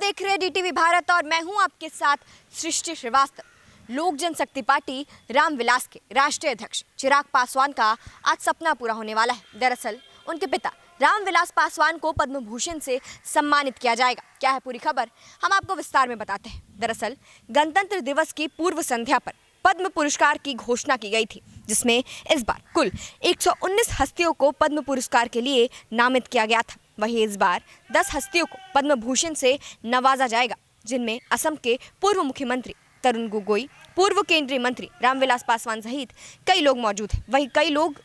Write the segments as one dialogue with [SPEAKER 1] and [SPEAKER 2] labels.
[SPEAKER 1] देख रहे हैं डीटीवी भारत और मैं हूं आपके साथ सृष्टि श्रीवास्तव। लोक जनशक्ति पार्टी रामविलास के राष्ट्रीय अध्यक्ष चिराग पासवान का आज सपना पूरा होने वाला है। दरअसल उनके पिता रामविलास पासवान को पद्म भूषण से सम्मानित किया जाएगा। क्या है पूरी खबर, हम आपको विस्तार में बताते हैं। दरअसल गणतंत्र दिवस की पूर्व संध्या पर पद्म पुरस्कार की घोषणा की गई थी, जिसमें इस बार कुल 119 हस्तियों को पद्म पुरस्कार के लिए नामित किया गया था। वहीं इस बार 10 हस्तियों को पद्म भूषण से नवाजा जाएगा, जिनमें असम के पूर्व मुख्यमंत्री तरुण गोगोई, पूर्व केंद्रीय मंत्री रामविलास पासवान सहित कई लोग मौजूद हैं। वहीं कई लोग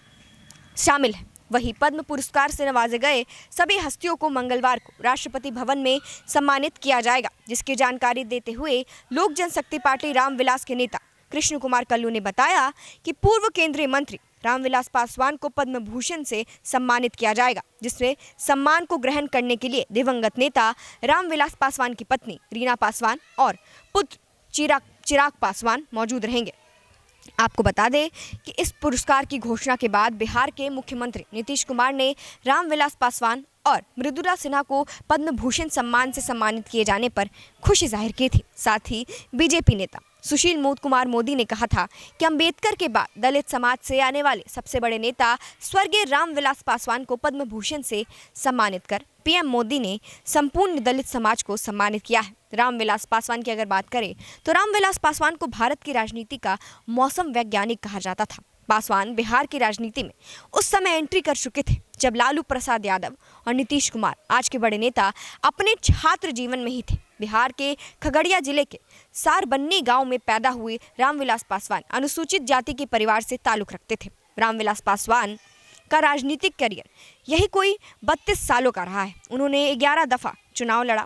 [SPEAKER 1] शामिल हैं। वहीं पद्म पुरस्कार से नवाजे गए सभी हस्तियों को मंगलवार को राष्ट्रपति भवन में सम्मानित किया जाएगा, जिसकी जानकारी देते हुए लोक जनशक्ति पार्टी रामविलास के नेता कृष्ण कुमार कल्लू ने बताया कि पूर्व केंद्रीय मंत्री रामविलास पासवान को पद्म भूषण से सम्मानित किया जाएगा, जिसमें सम्मान को ग्रहण करने के लिए दिवंगत नेता रामविलास पासवान की पत्नी रीना पासवान और पुत्र चिराग पासवान मौजूद रहेंगे। आपको बता दें कि इस पुरस्कार की घोषणा के बाद बिहार के मुख्यमंत्री नीतीश कुमार ने रामविलास पासवान और मृदुला सिन्हा को पद्म भूषण सम्मान से सम्मानित किए जाने पर खुशी जाहिर की थी। साथ ही बीजेपी नेता सुशील कुमार मोदी ने कहा था कि अंबेडकर के बाद दलित समाज से आने वाले सबसे बड़े नेता स्वर्गीय रामविलास पासवान को पद्म भूषण से सम्मानित कर पीएम मोदी ने संपूर्ण दलित समाज को सम्मानित किया है। रामविलास पासवान की अगर बात करें तो रामविलास पासवान को भारत की राजनीति का मौसम वैज्ञानिक कहा जाता था। पासवान बिहार की राजनीति में उस समय एंट्री कर चुके थे जब लालू प्रसाद यादव और नीतीश कुमार, आज के बड़े नेता, अपने छात्र जीवन में ही थे। बिहार के खगड़िया जिले के सारबन्नी गांव में पैदा हुए रामविलास पासवान अनुसूचित जाति के परिवार से ताल्लुक रखते थे। रामविलास पासवान का राजनीतिक करियर यही कोई 32 सालों का रहा है। उन्होंने 11 दफा चुनाव लड़ा।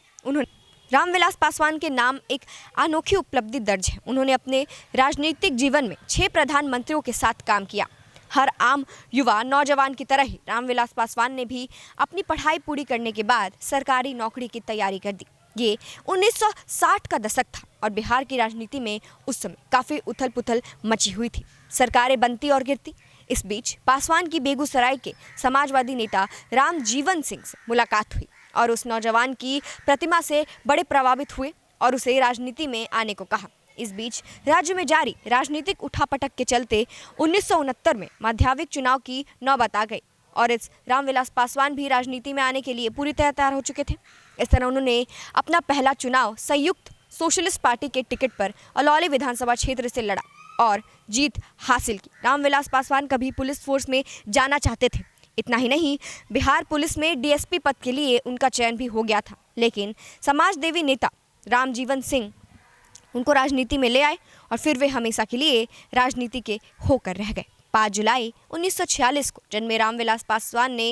[SPEAKER 1] रामविलास पासवान के नाम एक अनोखी उपलब्धि दर्ज है। उन्होंने अपने राजनीतिक जीवन में 6 प्रधानमंत्रियों के साथ काम किया। हर आम युवा नौजवान की तरह ही रामविलास पासवान ने भी अपनी पढ़ाई पूरी करने के बाद सरकारी नौकरी की तैयारी कर दी। ये 1960 का दशक था और बिहार की राजनीति में उस समय काफ़ी उथल पुथल मची हुई थी। सरकारें बनती और गिरती। इस बीच पासवान की बेगूसराय के समाजवादी नेता रामजीवन सिंह से मुलाकात हुई और उस नौजवान की प्रतिमा से बड़े प्रभावित हुए और उसे राजनीति में आने को कहा। इस बीच राज्य में जारी राजनीतिक उठापटक के चलते 1969 में माध्यमिक चुनाव की नौबत आ गई और इस रामविलास पासवान भी राजनीति में आने के लिए पूरी तरह तैयार हो चुके थे। इस तरह उन्होंने अपना पहला चुनाव संयुक्त सोशलिस्ट पार्टी के टिकट पर अलौली विधानसभा क्षेत्र से लड़ा और जीत हासिल की। रामविलास पासवान कभी पुलिस फोर्स में जाना चाहते थे। इतना ही नहीं, बिहार पुलिस में डीएसपी पद के लिए उनका चयन भी हो गया था, लेकिन समाजसेवी नेता रामजीवन सिंह उनको राजनीति में ले आए और फिर वे हमेशा के लिए राजनीति के होकर रह गए। 5 जुलाई 1946 को जन्मे रामविलास पासवान ने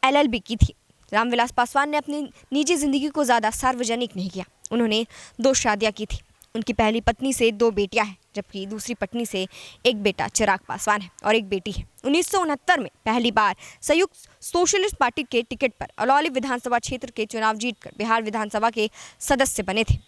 [SPEAKER 1] एलएलबी की थी। रामविलास पासवान ने अपनी निजी जिंदगी को ज़्यादा सार्वजनिक नहीं किया। उन्होंने 2 शादियां की थी। उनकी पहली पत्नी से 2 बेटियां हैं, जबकि दूसरी पत्नी से एक बेटा चिराग पासवान है और एक बेटी है। 1969 में पहली बार संयुक्त सोशलिस्ट पार्टी के टिकट पर अलौली विधानसभा क्षेत्र के चुनाव जीतकर बिहार विधानसभा के सदस्य बने थे।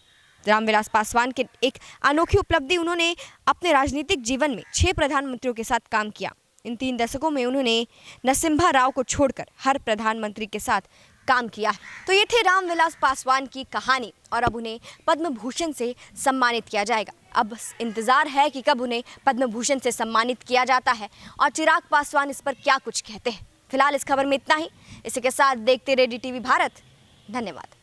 [SPEAKER 1] रामविलास पासवान के एक अनोखी उपलब्धि, उन्होंने अपने राजनीतिक जीवन में 6 प्रधानमंत्रियों के साथ काम किया। इन 3 दशकों में उन्होंने नरसिम्हा राव को छोड़कर हर प्रधानमंत्री के साथ काम किया है। तो ये थे रामविलास पासवान की कहानी और अब उन्हें पद्म भूषण से सम्मानित किया जाएगा। अब इंतज़ार है कि कब उन्हें पद्म भूषण से सम्मानित किया जाता है और चिराग पासवान इस पर क्या कुछ कहते हैं। फिलहाल इस खबर में इतना ही। इसी के साथ देखते रहिए डीटीवी भारत। धन्यवाद।